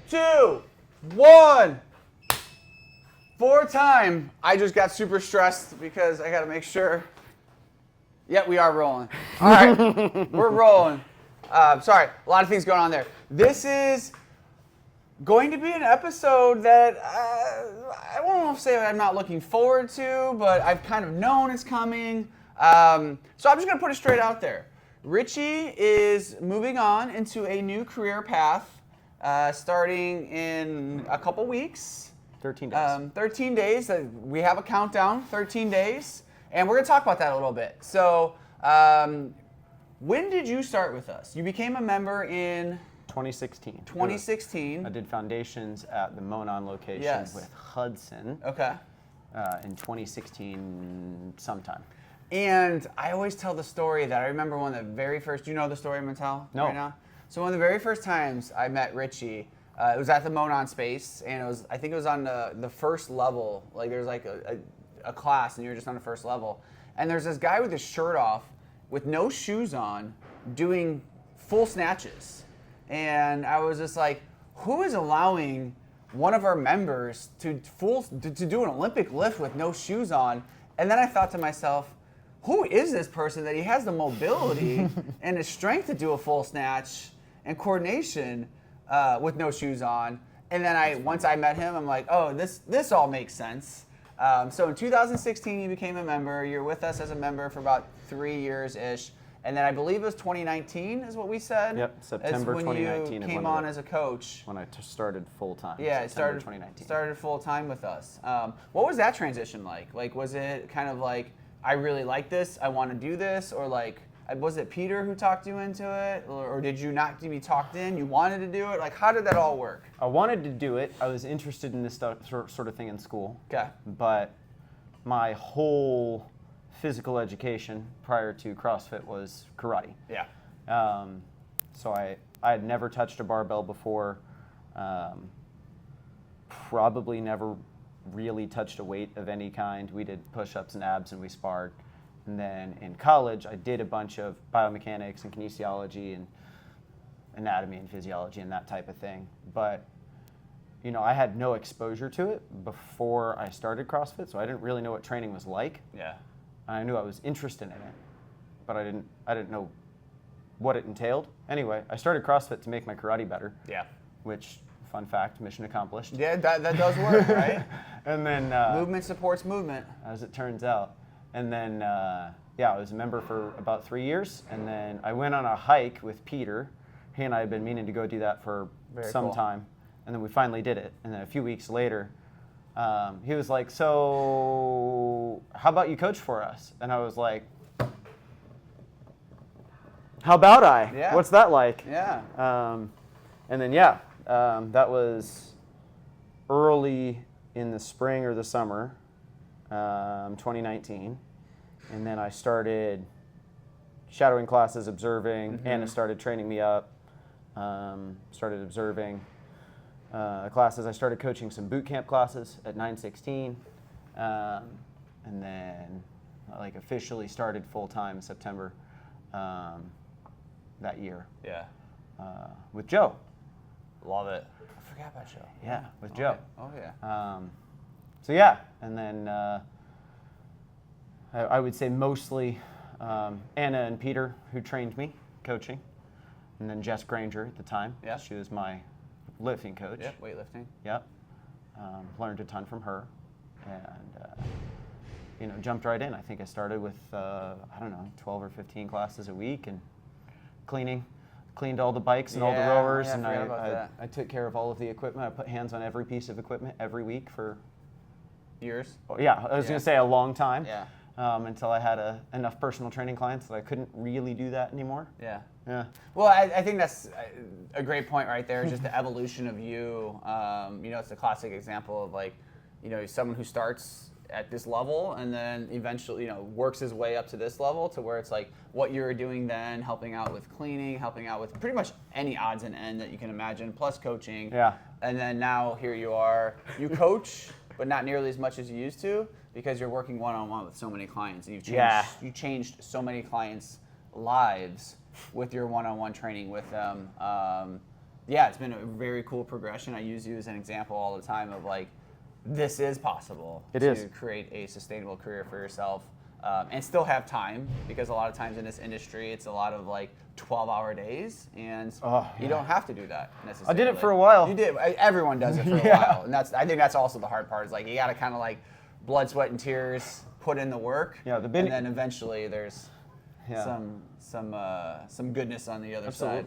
2, 1. 4 time. I just got super stressed because I got to make sure. Yeah, we are rolling. All right, we're rolling. Sorry, a lot of things going on there. This is going to be an episode that I won't say I'm not looking forward to, but I've kind of known it's coming. So I'm just going to put it straight out there. Richie is moving on into a new career path starting in a couple weeks. 13 days. 13 days. We have a countdown, 13 days. And we're going to talk about that a little bit. So when did you start with us? You became a member in 2016. 2016. I did foundations at the Monon location with Hudson. Okay. In 2016 sometime. And I always tell the story that I remember one of the very first, do you know the story I'm going to tell right now? So one of the very first times I met Richie, it was at the Monon space, and I think it was on the first level. Like there's like a class, and you're just on the first level. And there's this guy with his shirt off, with no shoes on, doing full snatches. And I was just like, who is allowing one of our members to do an Olympic lift with no shoes on? And then I thought to myself, who is this person that he has the mobility and the strength to do a full snatch and coordination with no shoes on? And then once I met him, I'm like, oh, this all makes sense. So in 2016, you became a member. You're with us as a member for about 3 years-ish. And then I believe it was 2019 is what we said? Yep, September 2019. When you came on as a coach. When I started full-time. Yeah, September 2019. Started full-time with us. What was that transition like? Like, was it kind of like, I really like this, I want to do this? Or like, was it Peter who talked you into it? Or did you not be talked in? You wanted to do it? Like, how did that all work? I wanted to do it. I was interested in this sort of thing in school. Okay. But my whole physical education prior to CrossFit was karate. Yeah. So I had never touched a barbell before. Probably never really touched a weight of any kind. We did push-ups and abs and we sparred. And then in college, I did a bunch of biomechanics and kinesiology and anatomy and physiology and that type of thing. But, you know, I had no exposure to it before I started CrossFit, so I didn't really know what training was like. Yeah. I knew I was interested in it, but I didn't know what it entailed. Anyway, I started CrossFit to make my karate better. Yeah. Which, fun fact, mission accomplished. Yeah, that does work, right? And then movement supports movement, as it turns out. And then I was a member for about 3 years, and then I went on a hike with Peter. He and I had been meaning to go do that for some time, and then we finally did it. And then a few weeks later, he was like, so how about you coach for us? And I was like, how about I? Yeah. What's that like? Yeah. And then, that was early in the spring or the summer, 2019. And then I started shadowing classes, observing. Mm-hmm. Anna started training me up, started observing classes. I started coaching some boot camp classes at 916, and then officially started full-time in September that year. Yeah. With Joe. Love it. I forgot about Joe. Yeah, with Joe. Oh, yeah. And then I would say mostly Anna and Peter, who trained me coaching, and then Jess Granger at the time. Yeah. She was my lifting coach. Yep, weightlifting. Yep. Learned a ton from her, and jumped right in. I think I started with 12 or 15 classes a week, and cleaned all the bikes and all the rowers, and I took care of all of the equipment. I put hands on every piece of equipment every week for years. Oh, yeah, I was going to say a long time. Yeah. Until I had enough personal training clients that I couldn't really do that anymore. Yeah. Yeah. Well, I think that's a great point right there. Just the evolution of you. It's a classic example of someone who starts at this level and then eventually, works his way up to this level to where it's like what you're doing then, helping out with cleaning, helping out with pretty much any odds and end that you can imagine, plus coaching. Yeah. And then now here you are, you coach, but not nearly as much as you used to because you're working one-on-one with so many clients. And you changed so many clients' lives with your one-on-one training with them. yeah, it's been a very cool progression. I use you as an example all the time of like, this is possible to create a sustainable career for yourself and still have time, because a lot of times in this industry, it's a lot of like 12-hour days, and you don't have to do that necessarily. I did it for a while. You did. Everyone does it for a while, and I think that's also the hard part. Is like you got to kind of like blood, sweat, and tears, put in the work, and then eventually there's some goodness on the other side.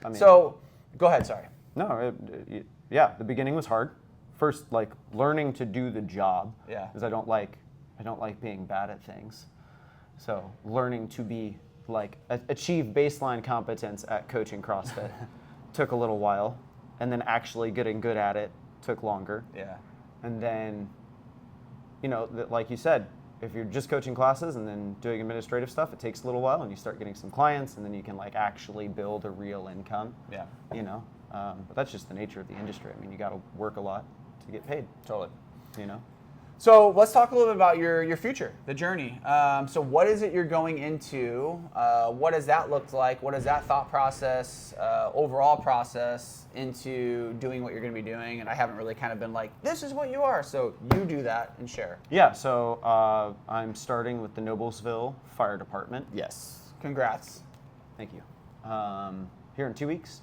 I mean, so, go ahead. Sorry. No, the beginning was hard. First, like learning to do the job. Yeah. Because I don't like being bad at things. So learning to be like achieve baseline competence at coaching CrossFit took a little while, and then actually getting good at it took longer. Yeah. And then, like you said, if you're just coaching classes and then doing administrative stuff, it takes a little while, and you start getting some clients, and then you can like actually build a real income. Yeah. But that's just the nature of the industry. I mean, you got to work a lot to get paid. Totally. So let's talk a little bit about your future, the journey. So what is it you're going into? What does that look like? What is that thought process, overall process into doing what you're going to be doing? And I haven't really kind of been like, this is what you are. So you do that and share. Yeah. So I'm starting with the Noblesville Fire Department. Yes. Congrats. Thank you. Here in 2 weeks.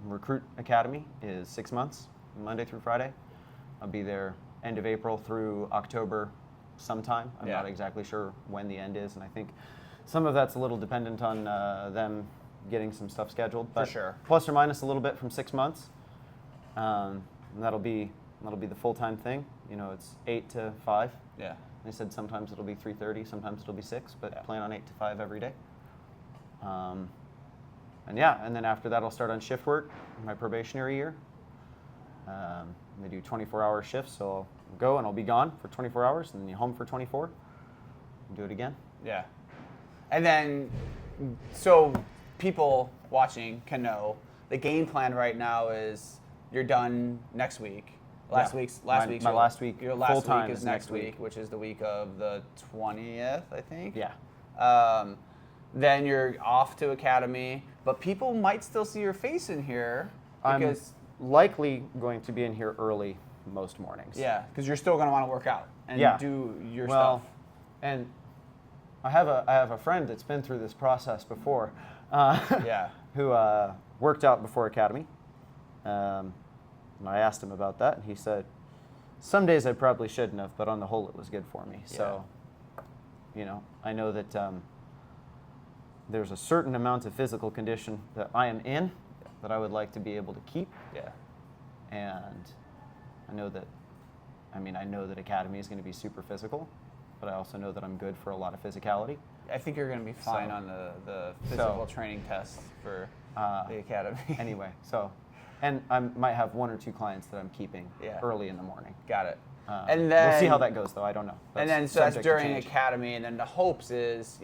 Recruit Academy is 6 months, Monday through Friday. I'll be there end of April through October sometime. I'm not exactly sure when the end is, and I think some of that's a little dependent on them getting some stuff scheduled. But for sure. Plus or minus a little bit from 6 months. And that'll be the full-time thing. It's 8 to 5. Yeah. They said sometimes it'll be 3:30, sometimes it'll be 6, but plan on 8 to 5 every day. And then after that, I'll start on shift work, my probationary year. They do 24-hour shifts, so I'll go and I'll be gone for 24 hours, and then home for 24, and do it again. Yeah. And then, so people watching can know the game plan right now is you're done next week. Your last week is next week, which is the week of the 20th, I think. Yeah. Then you're off to Academy, but people might still see your face in here because I'm likely going to be in here early most mornings. Yeah, because you're still going to want to work out and do your stuff. And I have a friend that's been through this process before. Who worked out before Academy. And I asked him about that, and he said, some days I probably shouldn't have, but on the whole it was good for me. Yeah. So, I know that there's a certain amount of physical condition that I am in that I would like to be able to keep. Yeah. And I know that Academy is going to be super physical, but I also know that I'm good for a lot of physicality. I think you're going to be fine on the physical training test for the Academy. Anyway, and I might have 1 or 2 clients that I'm keeping early in the morning. Got it. And then we'll see how that goes, though. I don't know. That's during Academy, and then the hopes is,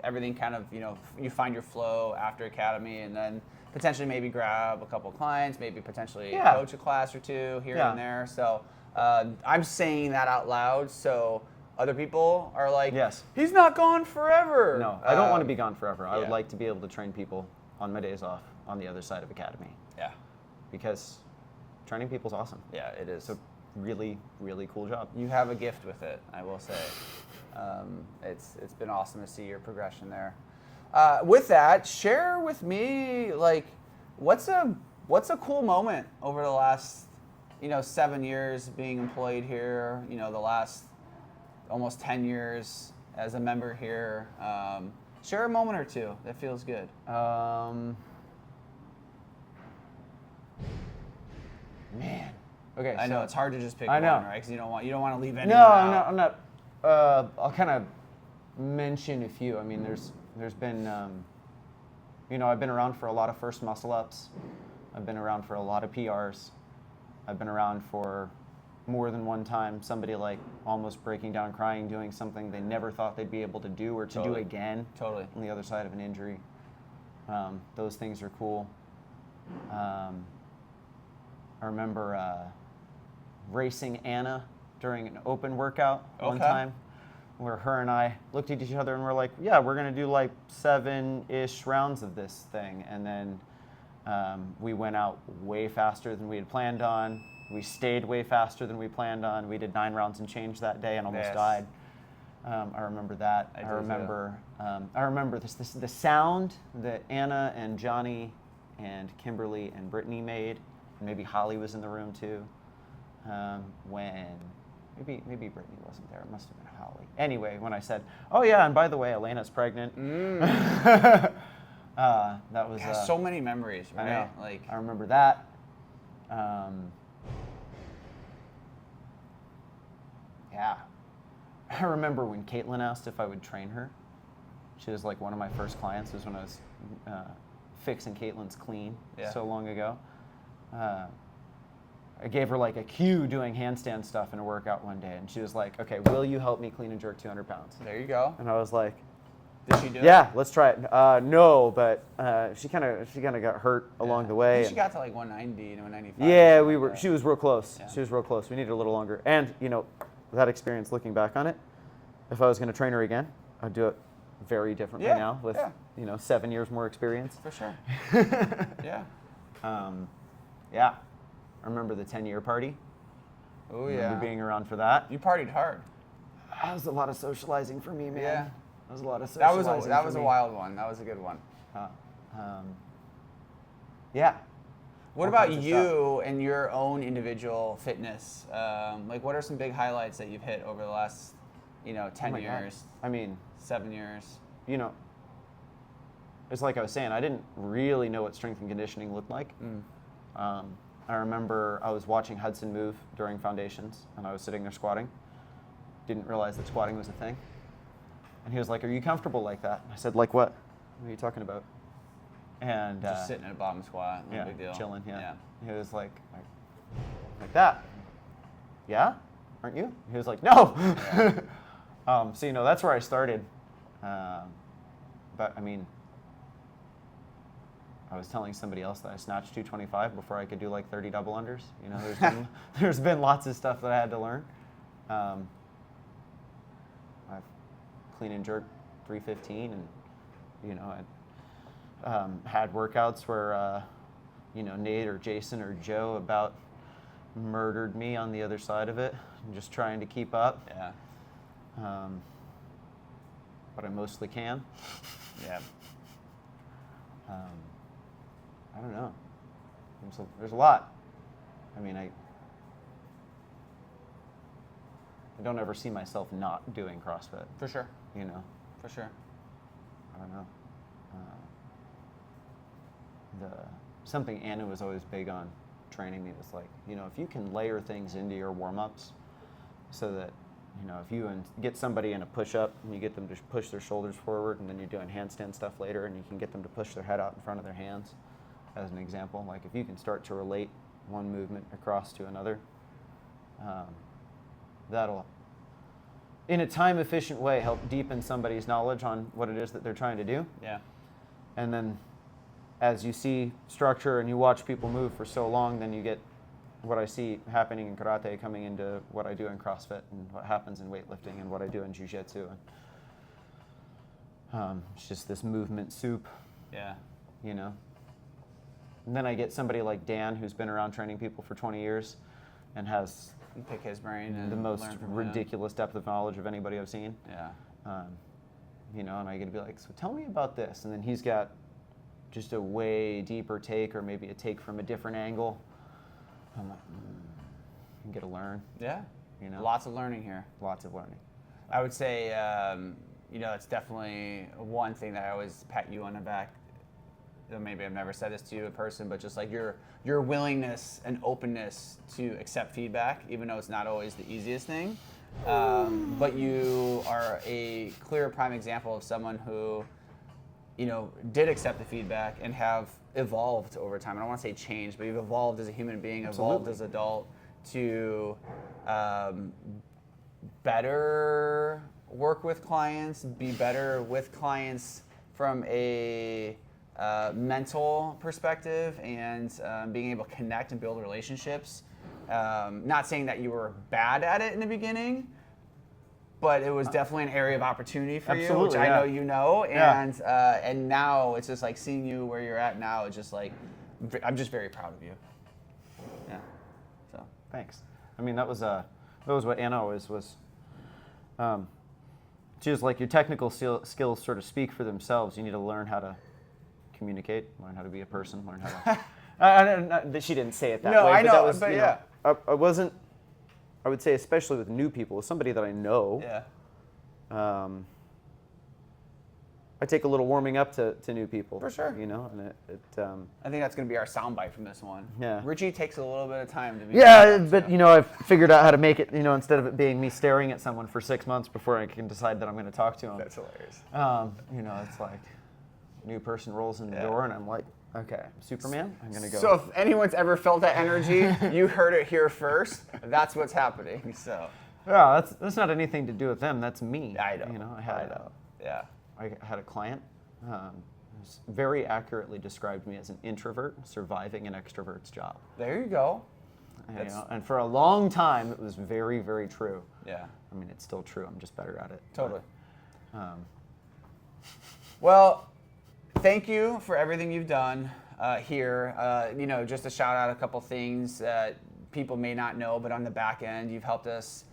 everything kind of, you find your flow after Academy, and then potentially maybe grab a couple clients, maybe potentially coach a class or 2 here and there. So I'm saying that out loud, so other people are like, yes, he's not gone forever. No, I don't want to be gone forever. I would like to be able to train people on my days off on the other side of Academy. Yeah. Because training people's awesome. Yeah, it is. It's a really, really cool job. You have a gift with it, I will say. It's been awesome to see your progression there. With that, share with me, like, what's a cool moment over the last, 7 years being employed here, the last almost 10 years as a member here. Share a moment or 2 that feels good. Man. Okay. I know it's hard to just pick one, right? Because you don't want to leave anyone out. I'm not. I'll kind of mention a few. I mean, there's been, I've been around for a lot of first muscle ups. I've been around for a lot of PRs. I've been around for more than one time somebody like almost breaking down crying doing something they never thought they'd be able to do or to do again. Totally. On the other side of an injury. Those things are cool. I remember racing Anna during an open workout one time where her and I looked at each other and we're like, yeah, we're going to do like 7-ish rounds of this thing. And then We went out way faster than we had planned on. We stayed way faster than we planned on. We did 9 rounds and change that day and almost died. I remember that. I remember the sound that Anna and Johnny and Kimberly and Brittany made. And maybe Holly was in the room too. When maybe Brittany wasn't there. It must have been Holly. Anyway, when I said, "Oh yeah, and by the way, Elena's pregnant." That was so many memories, right? I know. Like I remember that. Yeah. I remember when Caitlin asked if I would train her. She was like one of my first clients. It was when I was fixing Caitlin's clean so long ago. I gave her like a cue doing handstand stuff in a workout one day, and she was like, "Okay, will you help me clean and jerk 200 pounds?" There you go. And I was like, "Did she do it?" Yeah, let's try it. No, but she kind of got hurt along the way. I think she got to like 190 to 195. Yeah, we were. She was real close. Yeah. She was real close. We needed a little longer. And with that experience, looking back on it, if I was going to train her again, I'd do it very differently now with 7 years more experience. For sure. Yeah. Yeah. I remember the 10-year party. Oh yeah. Remember being around for that. You partied hard. That was a lot of socializing for me, man. Yeah. That was a lot of socializing. That was a wild one. That was a good one. Yeah. What about you and your own individual fitness? Like, what are some big highlights that you've hit over the last, 10 years? God. I mean, 7 years. It's like I was saying, I didn't really know what strength and conditioning looked like. I remember I was watching Hudson move during foundations, and I was sitting there squatting. Didn't realize that squatting was a thing. And he was like, "Are you comfortable like that?" I said, "Like what? What are you talking about?" And just sitting in a bottom squat, no big deal. Chilling, yeah. He was like that. Yeah? Aren't you? He was like, "No." Yeah. So that's where I started. But I mean, I was telling somebody else that I snatched 225 before I could do like 30 double unders. There's been lots of stuff that I had to learn. I've clean and jerk 315, and I had workouts where Nate or Jason or Joe about murdered me on the other side of it, just trying to keep up. Yeah. But I mostly can. Yeah. I don't know. There's a lot. I mean, I don't ever see myself not doing CrossFit. For sure. For sure. I don't know. Something Anna was always big on training me was like, if you can layer things into your warm-ups so that, if you get somebody in a push-up and you get them to push their shoulders forward, and then you're doing handstand stuff later and you can get them to push their head out in front of their hands, as an example, like if you can start to relate one movement across to another, that'll, in a time-efficient way, help deepen somebody's knowledge on what it is that they're trying to do. Yeah. And then as you see structure and you watch people move for so long, then you get what I see happening in karate coming into what I do in CrossFit, and what happens in weightlifting, and what I do in jiu-jitsu. And it's just this movement soup. Yeah. And then I get somebody like Dan, who's been around training people for 20 years and has pick his brain and the most ridiculous depth of knowledge of anybody I've seen. Yeah. And I get to be like, "So tell me about this." And then he's got just a way deeper take, or maybe a take from a different angle. I'm like, you get to learn. Yeah. Lots of learning here. Lots of learning. I would say, it's definitely one thing that I always pat you on the back. Maybe I've never said this to you in person, but just like your willingness and openness to accept feedback, even though it's not always the easiest thing. But you are a clear prime example of someone who, did accept the feedback and have evolved over time. I don't want to say changed, but you've evolved as a human being, evolved as an adult to better work with clients, be better with clients from a mental perspective, and being able to connect and build relationships. Not saying that you were bad at it in the beginning, but it was definitely an area of opportunity for you, which I know you know. And now it's just like seeing you where you're at now. It's just like I'm just very proud of you. Yeah. So Thanks. I mean, that was what Anna always was. She was like, your technical skills sort of speak for themselves. You need to learn how to communicate, learn how to be a person, learn how to. She didn't say it that way. No, I know, that was, but you yeah. know, I wasn't. I would say, especially with new people, with somebody that I know. Yeah. I take a little warming up to new people. For sure. You know, and I think that's going to be our soundbite from this one. Yeah. Richie takes a little bit of time to be. Yeah, but you know, I've figured out how to make it. You know, instead of it being me staring at someone for 6 months before I can decide that I'm going to talk to them. That's hilarious. You know, it's like new person rolls in the door, and I'm like, okay, Superman. I'm going to go. So if anyone's ever felt that energy, you heard it here first. That's what's happening. So. Yeah, that's not anything to do with them. That's me. I know. You know, I had a client who's very accurately described me as an introvert surviving an extrovert's job. There you go. You know, and for a long time, it was very, very true. Yeah. I mean, it's still true. I'm just better at it. Totally. But, well, thank you for everything you've done here. You know, just to shout out a couple things that people may not know, but on the back end, you've helped us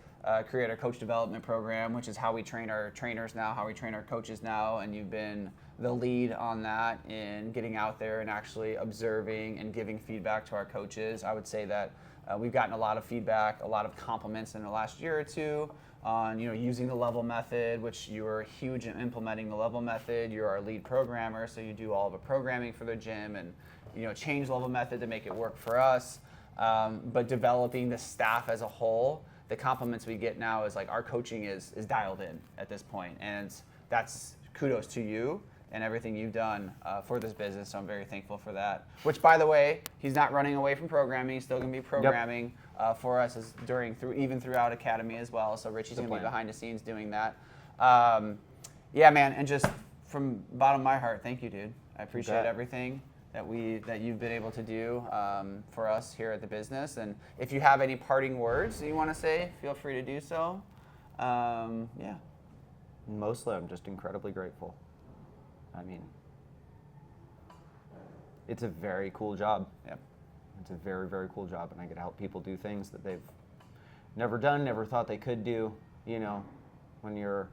create our coach development program, which is how we train our trainers now, how we train our coaches now, and you've been the lead on that in getting out there and actually observing and giving feedback to our coaches. I would say that we've gotten a lot of feedback, a lot of compliments in the last year or two on, you know, using the level method, which you were huge in implementing the level method. You're our lead programmer, so you do all the programming for the gym and, you know, change level method to make it work for us. But developing the staff as a whole, the compliments we get now is like our coaching is dialed in at this point, and that's kudos to you and everything you've done for this business. So I'm very thankful for that. Which, by the way, he's not running away from programming. He's still going to be programming for us even throughout Academy as well. So Richie's going to be behind the scenes doing that. Yeah, man, and just from bottom of my heart, thank you, dude. I appreciate everything that you've been able to do for us here at the business. And if you have any parting words that you want to say, feel free to do so. Yeah. Mostly, I'm just incredibly grateful. I mean, it's a very cool job. Yep. It's a very, very cool job, and I get to help people do things that they've never done, never thought they could do. You know, when you're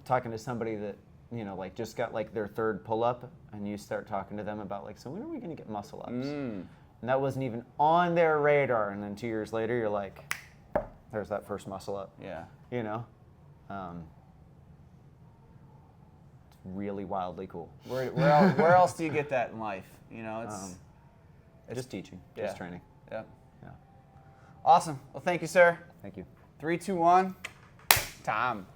talking to somebody that, you know, like just got like their third pull-up, and you start talking to them about like, so when are we going to get muscle ups? And that wasn't even on their radar, and then 2 years later, you're like, there's that first muscle up. Yeah. You know, it's really wildly cool. Where else do you get that in life? You know, it's just teaching, just training. Yep. Yeah. Awesome. Well, thank you, sir. Thank you. 3, 2, 1. Time.